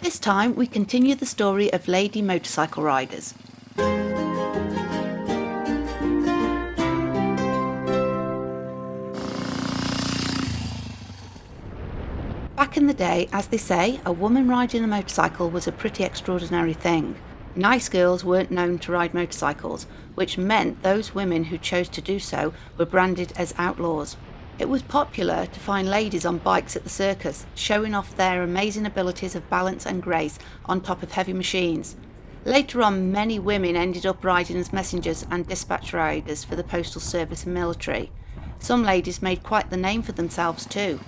This time we continue the story of lady motorcycle riders. Back in the day, as they say, a woman riding a motorcycle was a pretty extraordinary thing. Nice girls weren't known to ride motorcycles, which meant those women who chose to do so were branded as outlaws. It was popular to find ladies on bikes at the circus, showing off their amazing abilities of balance and grace on top of heavy machines. Later on, many women ended up riding as messengers and dispatch riders for the postal service and military. Some ladies made quite the name for themselves too.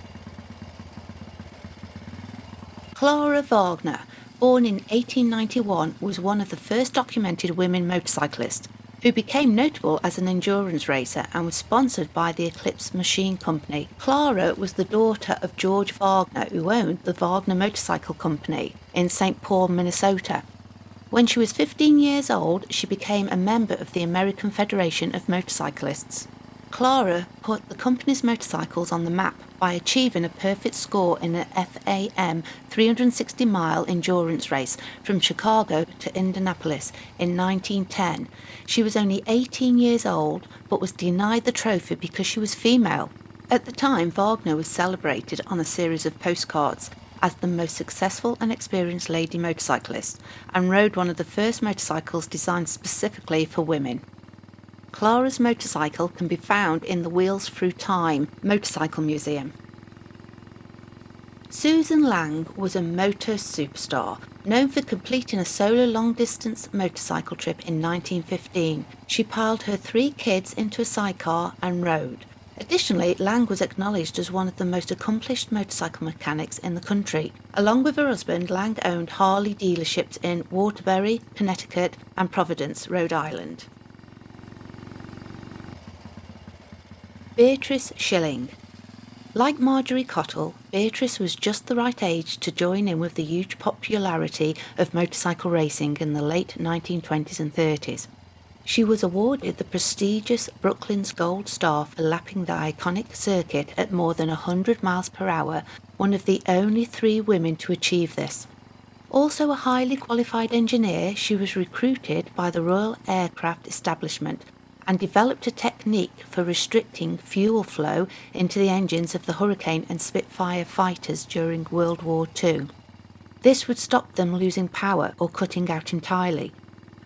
Clara Wagner, born in 1891, was one of the first documented women motorcyclists, who became notable as an endurance racer and was sponsored by the Eclipse Machine Company. Clara was the daughter of George Wagner, who owned the Wagner Motorcycle Company in St. Paul, Minnesota. When she was 15 years old, she became a member of the American Federation of Motorcyclists. Clara put the company's motorcycles on the map by achieving a perfect score in an FAM 360-mile endurance race from Chicago to Indianapolis in 1910. She was only 18 years old, but was denied the trophy because she was female. At the time, Wagner was celebrated on a series of postcards as the most successful and experienced lady motorcyclist, and rode one of the first motorcycles designed specifically for women. Clara's motorcycle can be found in the Wheels Through Time Motorcycle Museum. Susan Lang was a motor superstar, known for completing a solo long-distance motorcycle trip in 1915. She piled her 3 kids into a sidecar and rode. Additionally, Lang was acknowledged as one of the most accomplished motorcycle mechanics in the country. Along with her husband, Lang owned Harley dealerships in Waterbury, Connecticut, and Providence, Rhode Island. Beatrice Shilling. Like Marjorie Cottle, Beatrice was just the right age to join in with the huge popularity of motorcycle racing in the late 1920s and 30s. She was awarded the prestigious Brooklands Gold Star for lapping the iconic circuit at more than 100 miles per hour, one of the only 3 women to achieve this. Also a highly qualified engineer, she was recruited by the Royal Aircraft Establishment and developed a technique for restricting fuel flow into the engines of the Hurricane and Spitfire fighters during World War II. This would stop them losing power or cutting out entirely,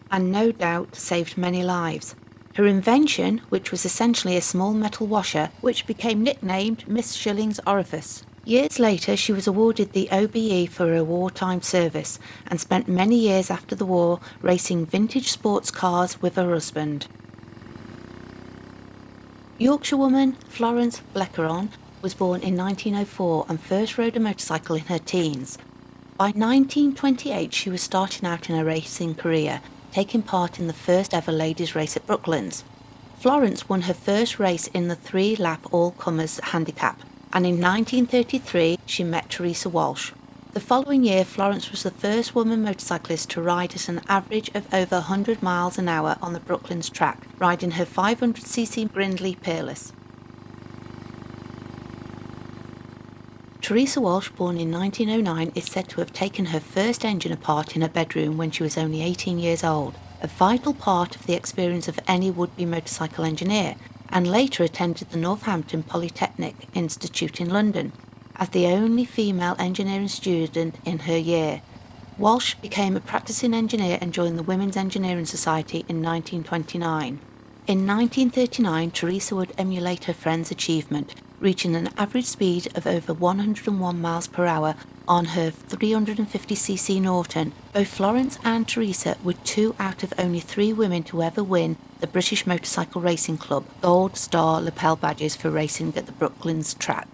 and no doubt saved many lives. Her invention, which was essentially a small metal washer, which became nicknamed Miss Shilling's Orifice. Years later, she was awarded the OBE for her wartime service and spent many years after the war racing vintage sports cars with her husband. Yorkshirewoman Florence Bleckeron was born in 1904 and first rode a motorcycle in her teens. By 1928 she was starting out in a racing career, taking part in the first ever ladies' race at Brooklands. Florence won her first race in the 3-lap all-comers handicap, and in 1933 she met Teresa Walsh. The following year, Florence was the first woman motorcyclist to ride at an average of over 100 miles an hour on the Brooklands track, riding her 500cc Brindley Peerless. Teresa Walsh, born in 1909, is said to have taken her first engine apart in her bedroom when she was only 18 years old, a vital part of the experience of any would-be motorcycle engineer, and later attended the Northampton Polytechnic Institute in London. As the only female engineering student in her year, Walsh became a practicing engineer and joined the Women's Engineering Society in 1929. In 1939, Teresa would emulate her friend's achievement, reaching an average speed of over 101 miles per hour on her 350cc Norton. Both Florence and Teresa were 2 out of only 3 women to ever win the British Motorcycle Racing Club Gold Star lapel badges for racing at the Brooklands track.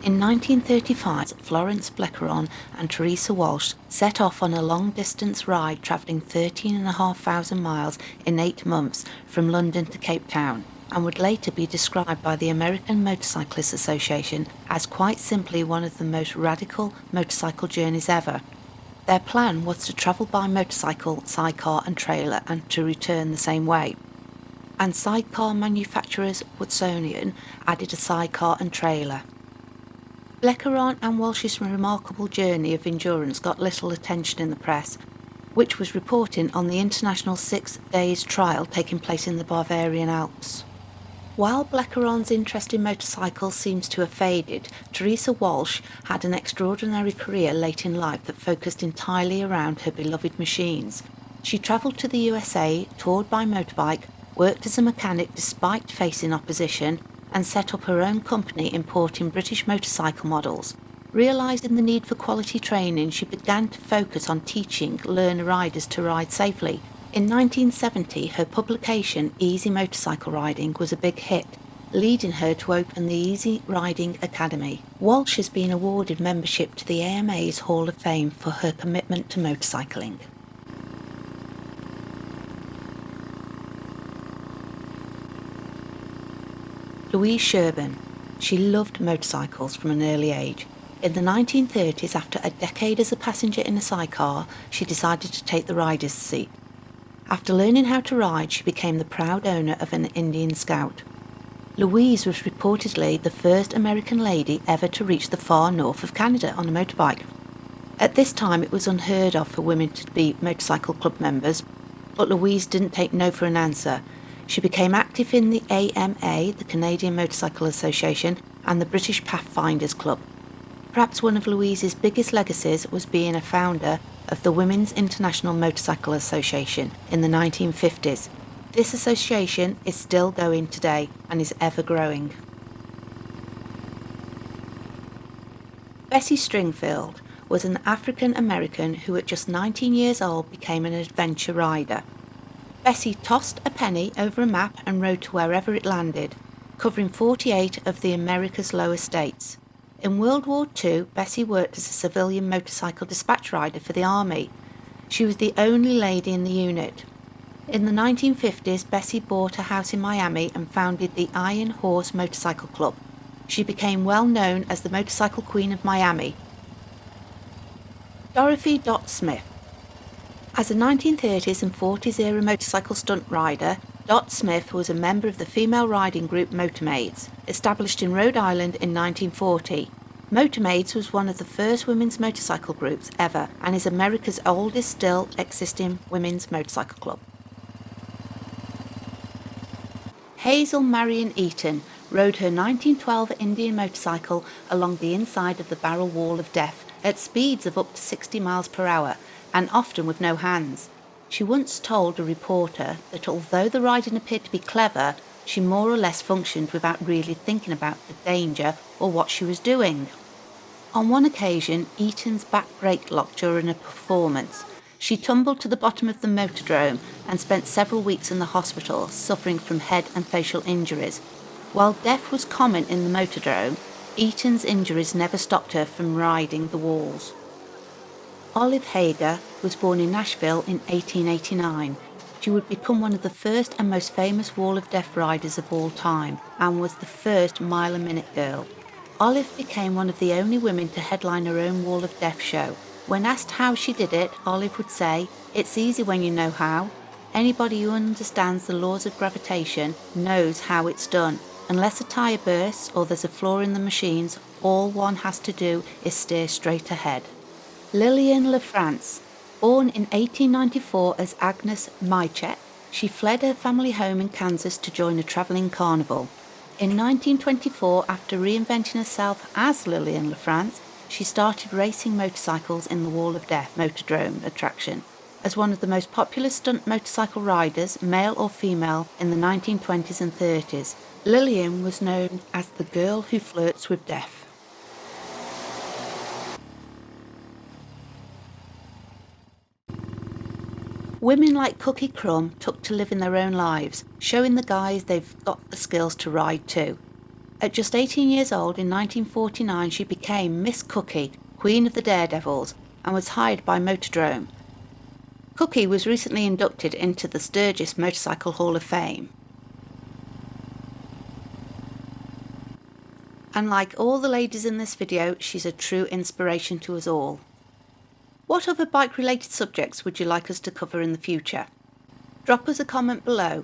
In 1935, Florence Bleckeron and Teresa Walsh set off on a long-distance ride travelling 13,500 miles in 8 months from London to Cape Town, and would later be described by the American Motorcyclists Association as quite simply one of the most radical motorcycle journeys ever. Their plan was to travel by motorcycle, sidecar and trailer and to return the same way. And sidecar manufacturers Woodsonian added a sidecar and trailer. Bleckeron and Walsh's remarkable journey of endurance got little attention in the press, which was reporting on the international 6 days trial taking place in the Bavarian Alps. While Bleckeron's interest in motorcycles seems to have faded, Teresa Walsh had an extraordinary career late in life that focused entirely around her beloved machines. She travelled to the USA, toured by motorbike, worked as a mechanic despite facing opposition, and set up her own company importing British motorcycle models. Realising the need for quality training, she began to focus on teaching learner riders to ride safely. In 1970, her publication Easy Motorcycle Riding was a big hit, leading her to open the Easy Riding Academy. Walsh has been awarded membership to the AMA's Hall of Fame for her commitment to motorcycling. Louise Sherburn. She loved motorcycles from an early age. In the 1930s, after a decade as a passenger in a sidecar, she decided to take the rider's seat. After learning how to ride, she became the proud owner of an Indian Scout. Louise was reportedly the first American lady ever to reach the far north of Canada on a motorbike. At this time, it was unheard of for women to be motorcycle club members, but Louise didn't take no for an answer. She became active in the AMA, the Canadian Motorcycle Association, and the British Pathfinders Club. Perhaps one of Louise's biggest legacies was being a founder of the Women's International Motorcycle Association in the 1950s. This association is still going today and is ever growing. Bessie Stringfield was an African American who at just 19 years old became an adventure rider. Bessie tossed a penny over a map and rode to wherever it landed, covering 48 of the America's lower states. In World War II, Bessie worked as a civilian motorcycle dispatch rider for the Army. She was the only lady in the unit. In the 1950s, Bessie bought a house in Miami and founded the Iron Horse Motorcycle Club. She became well known as the Motorcycle Queen of Miami. Dorothy Dot Smith. As a 1930s and 40s era motorcycle stunt rider, Dot Smith was a member of the female riding group Motormaids, established in Rhode Island in 1940. Motormaids was one of the first women's motorcycle groups ever and is America's oldest still existing women's motorcycle club. Hazel Marion Eaton rode her 1912 Indian motorcycle along the inside of the Barrel Wall of Death at speeds of up to 60 miles per hour, and often with no hands. She once told a reporter that although the riding appeared to be clever, she more or less functioned without really thinking about the danger or what she was doing. On one occasion, Eaton's back brake locked during a performance. She tumbled to the bottom of the motordrome and spent several weeks in the hospital, suffering from head and facial injuries. While death was common in the motordrome, Eaton's injuries never stopped her from riding the walls. Olive Hager was born in Nashville in 1889. She would become one of the first and most famous Wall of Death riders of all time and was the first mile-a-minute girl. Olive became one of the only women to headline her own Wall of Death show. When asked how she did it, Olive would say, "It's easy when you know how. Anybody who understands the laws of gravitation knows how it's done. Unless a tyre bursts or there's a flaw in the machines, all one has to do is steer straight ahead." Lillian LaFrance. Born in 1894 as Agnes Mychet, she fled her family home in Kansas to join a travelling carnival. In 1924, after reinventing herself as Lillian LaFrance, she started racing motorcycles in the Wall of Death Motordrome attraction. As one of the most popular stunt motorcycle riders, male or female, in the 1920s and 30s, Lillian was known as the girl who flirts with death. Women like Cookie Crumb took to living their own lives, showing the guys they've got the skills to ride too. At just 18 years old in 1949, she became Miss Cookie, Queen of the Daredevils, and was hired by Motordrome. Cookie was recently inducted into the Sturgis Motorcycle Hall of Fame. And like all the ladies in this video, she's a true inspiration to us all. What other bike-related subjects would you like us to cover in the future? Drop us a comment below.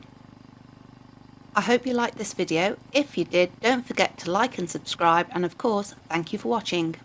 I hope you liked this video. If you did, don't forget to like and subscribe, and of course, thank you for watching.